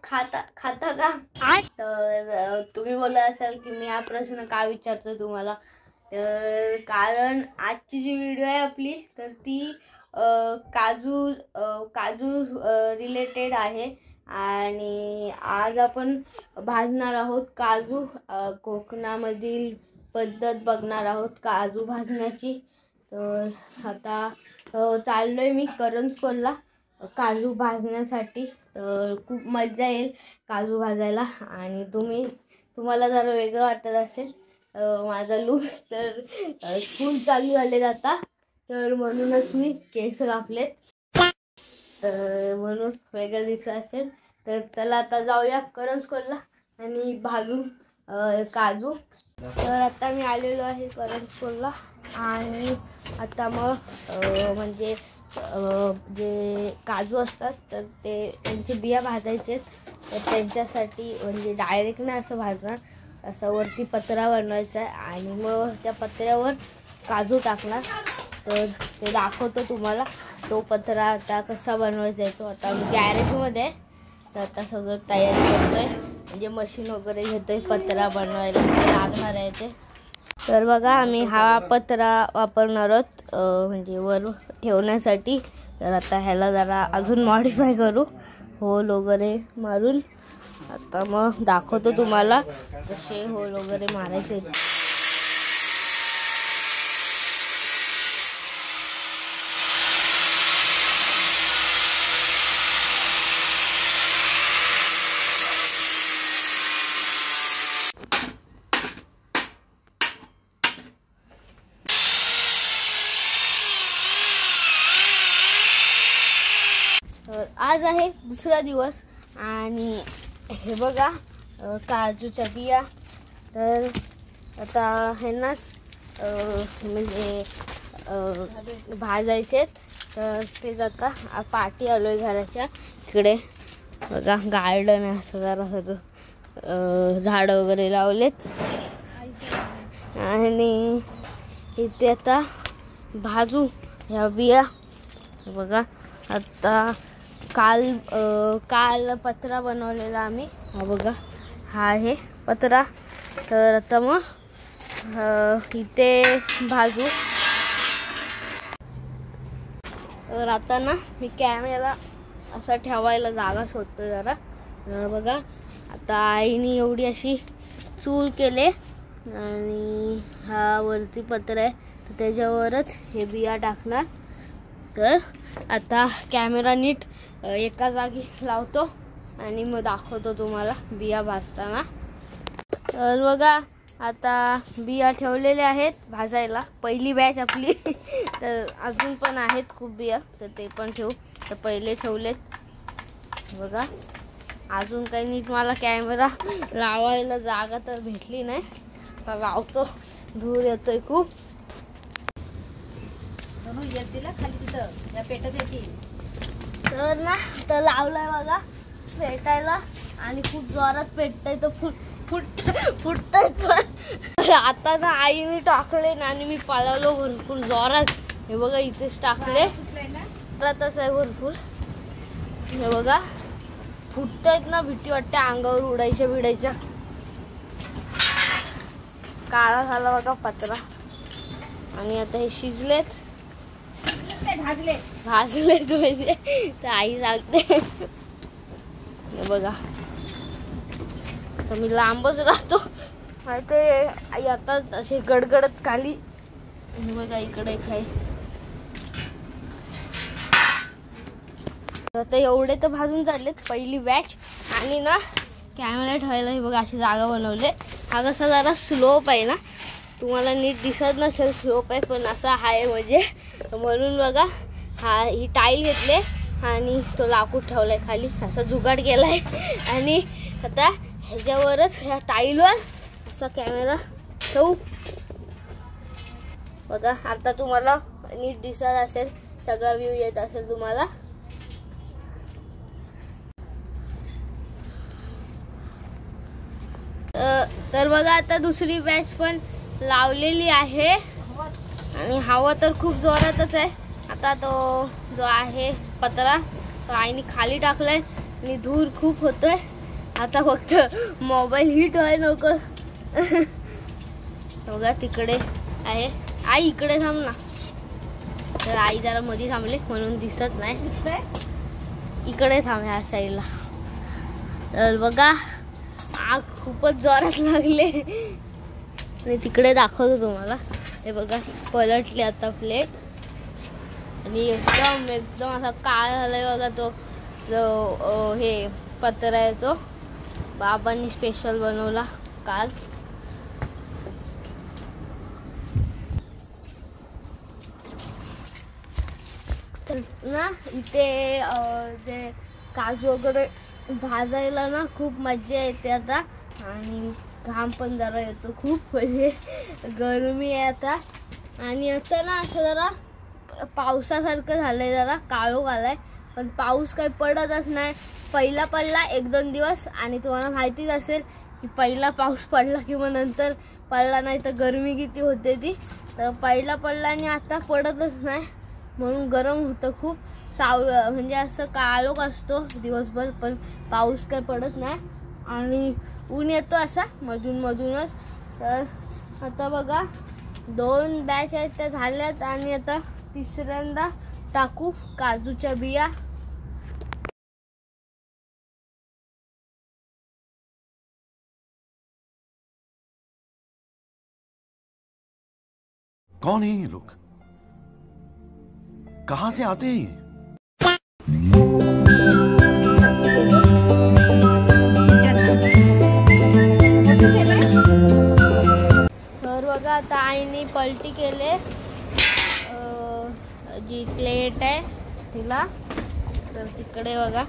खाता का? तर तुम्ही बोलला असाल की मी हा प्रश्न का विचारतो तुम्हाला, तर कारण आजची जी व्हिडिओ आहे आपली तर ती काजू रिलेटेड आहे. आणि आज आपण भाजणार आहोत काजू. कोकणामधील पद्धत बघणार आहोत काजू भाजण्याची. तर आता चाललोय मी करंजकोलला काजू भाजण्यासाठी. तर खूप मजा येईल काजू भाजायला. आणि तुम्हाला जर वेगळं वाटत असेल माझा लूक, तर स्कूल चालू झाले आता, तर म्हणूनच मी केस कापलेत, तर म्हणून वेगळं दिसत असेल. तर चला आता जाऊया करंजकोलला आणि भाजू काजू. तर आता मी आलेलो आहे करंजकोलला. आणि आता मग म्हणजे जे काजू असतात तर त्यांचे बिया भाजायचे. तर त्यांच्यासाठी म्हणजे डायरेक्ट नाही असं भाजणार, असं वरती पत्रा बनवायचा आहे आणि मग त्या पत्र्यावर काजू टाकणार. तर ते दाखवतो तुम्हाला तो पत्रा आता कसा बनवायचा आहे. तो आता मी गॅरेजमध्ये आहे, तर आता सगळं तयारी करतोय, म्हणजे मशीन वगैरे घेतोय पत्रा बनवायला लागणार आहे ते. तर बघा आम्ही हा पत्रा वापरणार आहोत म्हणजे वर ठेवण्यासाठी. तर आता ह्याला जरा अजून मॉडिफाय करू, होल वगैरे मारून. आता मग दाखवतो तुम्हाला कसे होल वगैरे मारायचे. तर आज आहे दुसरा दिवस आणि हे बघा काजूच्या बिया. तर आता ह्यांनाच म्हणजे भाजायचे. तर तेच आता पाठी आलोय घराच्या तिकडे. बघा गार्डन आहे असं, जरा सगळं झाडं वगैरे लावलेत. आणि इथे आता भाजू ह्या बिया. बघा आता काल पत्रा बनवलेला आम्ही. हा बघा हा आहे पत्रा. तर आता मग इथे भाजू. तर आता ना मी कॅमेरा असा ठेवायला जागा शोधतो जरा. बघा आता आईने एवढी अशी चूल केले आणि हा वरती पत्रा आहे, तर त्याच्यावरच हे बिया टाकणार. तर आता कॅमेरा नीट एका जागी लावतो आणि मग दाखवतो तुम्हाला बिया भाजताना. तर बघा आता बिया ठेवलेल्या आहेत भाजायला, पहिली बॅच आपली. तर अजून पण आहेत खूप बिया, तर ते पण ठेवू. तर पहिले ठेवलेत बघा. अजून काही नीट मला कॅमेरा लावायला जागा तर भेटली नाही, तर लावतो. धूर येतोय खूप. तर ना तर लावलाय बघा पेटायला आणि खूप जोरात पेटतय. तर फुटतय पण. आता ना आईने टाकले ना आणि मी पळवलो भरपूर जोरात. हे बघा इथेच टाकले, तसं आहे भरपूर. हे बघा फुटतायत ना, भीती वाटते अंगावर उडायच्या बिडायच्या. काळा झाला बघा पत्रा. आणि आता हे शिजलेत, भाजलेत म्हणजे, तर आई सांगते. हे बघा तर मी लांबच राहतो, ते आई आता असे गडगडत खाली. हे बघा इकडे खाई. आता एवढे तर भाजून झालेत पहिली बॅच. आणि ना कॅमेरा ठेवायला हे बघा अशी जागा बनवले. हा कसा जरा स्लोप आहे ना, तुम्हाला नीट दिसत नसेल स्लोप आहे, पण असा आहे म्हणजे. म्हणून बघा ही टाईल घेतले आणि तो लाकूड ठेवलाय खाली, असा जुगाड केलाय. आणि आता ह्याच्यावरच ह्या टाईलवर असा कॅमेरा ठेवू. बघा आता तुम्हाला नीट दिसत असेल, सगळा व्ह्यू येत असेल तुम्हाला. तर बघा आता दुसरी बॅच पण लावलेली आहे आणि हवा तर खूप जोरातच आहे. आता तो जो आहे पत्रा तो आईने खाली टाकलाय आणि धूर खूप होतोय. आता फक्त मोबाईल हीट व्हाय नको. बघा तिकडे आहे आई, इकडे थांब ना. तर आई जरा मध्ये थांबले म्हणून दिसत नाही. इकडे थांब ह्या साईडला. तर बघा आग खूपच जोरात लागले. आणि तिकडे दाखवतो तुम्हाला. हे बघा पलटले आता प्लेट. आणि एकदम एकदम असा काळ झालाय बघा. तो जो हे पत्रा आहे तो बाबांनी स्पेशल बनवला काल. तर ना इथे जे काजू वगैरे भाजायला ना खूप मजा येते आता. आणि घाम पण जरा येतो खूप, म्हणजे गरमी आहे आता. आणि आता ना असं जरा पावसासारखं झालंय, जरा काळोख आलाय पण पाऊस काही पडतच नाही. पहिला पडला 1-2 दिवस आणि तुम्हाला माहितीच असेल की पहिला पाऊस पडला किंवा नंतर पडला नाही तर गरमी किती होते ती. तर पहिला पडला आणि आता पडतच नाही म्हणून गरम होतं खूप. म्हणजे असं काळोख असतो दिवसभर पण पाऊस काही पडत नाही आणि ऊन येतो असा मधून मधूनच. तर आता बघा 2 बॅच आहेत त्या झाल्यात आणि आता तिसऱ्यांदा टाकू काजूच्या बिया. कौन है ये लोग, कहां से आते हैं ये? तर बघा आता आईने पलटी केले जी प्लेट आहे तिला. तर तिकडे बघा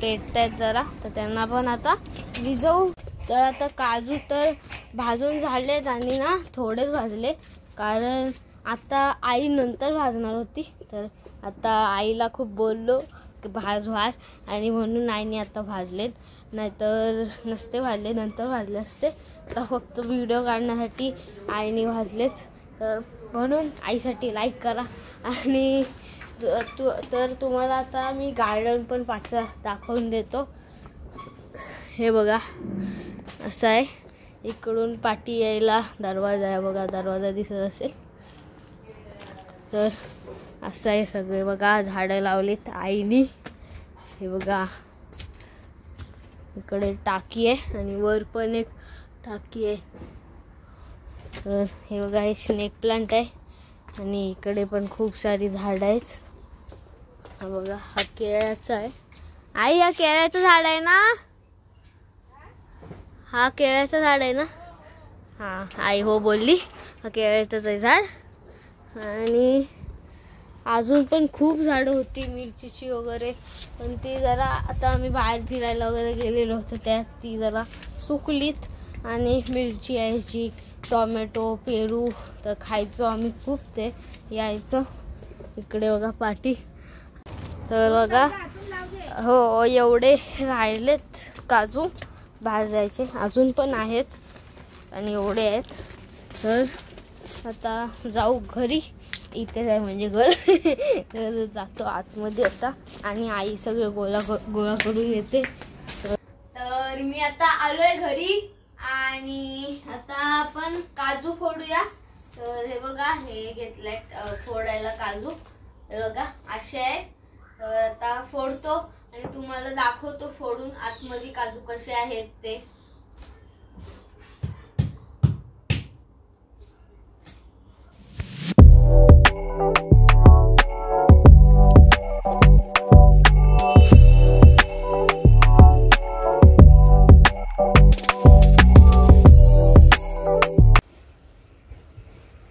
पेटतायत जरा, तर त्यांना पण आता विझवू. तर आता काजू तर भाजून झालेत आणि ना थोडेच भाजले कारण आता आई नंतर भाजणार होती. तर आता आईला खूप बोललो की भाज आणि म्हणून आईने आता भाजलेत. नाहीतर नसते भाजले, नंतर भाजले असते. आता फक्त व्हिडिओ काढण्यासाठी आईने भाजलेत. तर म्हणून आईसाठी लाईक करा. आणि तर तुम्हाला आता मी गार्डन पण पाठचा दाखवून देतो. हे बघा असं आहे. इकडून पाठी यायला दरवाजा आहे बघा, दरवाजा दिसत असेल. तर असं आहे सगळे बघा झाडं लावलीत आईनी. हे बघा इकडे टाकी आहे आणि वर पण एक टाकी आहे. तर हे बघा हे स्नेक प्लांट आहे आणि इकडे पण खूप सारी झाडं आहेत. हा बघा हा केळ्याचा आहे. आई हा केळ्याचं झाड आहे ना? हा केळ्याचं झाड आहे ना? हां आई हो बोलली, हा केळ्याचंच आहे झाड. आणि अजून पण खूप झाडं होती मिरचीची वगैरे, पण ती जरा आता आम्ही बाहेर फिरायला वगैरे गेलेलो होतो त्यात ती जरा सुकलीत. आणि मिरची यायची, टोमॅटो, पेरू तर खायचो आम्ही खूप, ते यायचं. इकडे बघा पाटी. तर बघा हो एवढे राहिलेत काजू भाजायचे, अजून पण आहेत आणि एवढे आहेत. तर आता जाऊ घरी. इथे आहे म्हणजे घर. तर जातो आतमध्ये आता आणि आई सगळं गोळा करून येते. तर मी आता आलोय घरी आणि आता आपण काजू फोडूया. तर हे बघा हे घेतलंय फोडायला काजू. तर बघा असे आहेत. तर आता फोडतो आणि तुम्हाला दाखवतो फोडून आतमध्ये काजू कसे आहेत ते.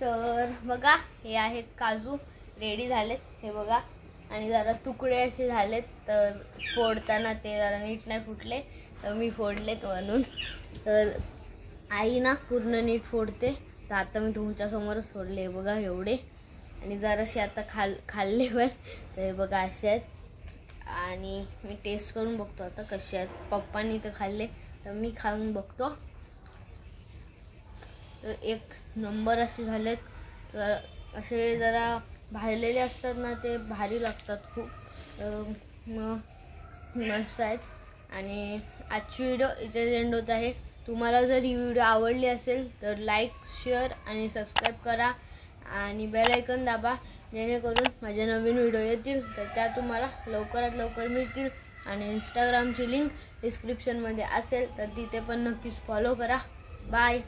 तर बघा हे आहेत काजू रेडी झालेत. हे बघा आणि जरा तुकडे असे झालेत. तर फोडताना ते जरा नीट नाही फुटले तर मी फोडलेत म्हणून. तर आई ना पूर्ण नीट फोडते. तर आता मी तुमच्या समोरच फोडले. बघा एवढे आणि जरासे आता खाल्ले पण. तर हे बघा असे आहेत आणि मी टेस्ट करून बघतो आता कसे आहेत. पप्पांनी तर खाल्ले तर मी खाऊन बघतो. तर एक नंबर असे झालेत. तर असे जरा भाजलेले असतात ना ते भारी लागतात खूप. मग मस्त आहेत. आणि आजची व्हिडिओ इथे एंड होत आहे. तुम्हाला जर ही व्हिडिओ आवडली असेल तर लाईक, शेअर आणि सबस्क्राईब करा आणि बेल आयकॉन दाबा, जेणेकरून माझे नवीन व्हिडिओ येतील तर त्या तुम्हाला लवकरात लवकर मिळतील. आणि इंस्टाग्रामची लिंक डिस्क्रिप्शनमध्ये असेल तर तिथे पण नक्कीच फॉलो करा. बाय.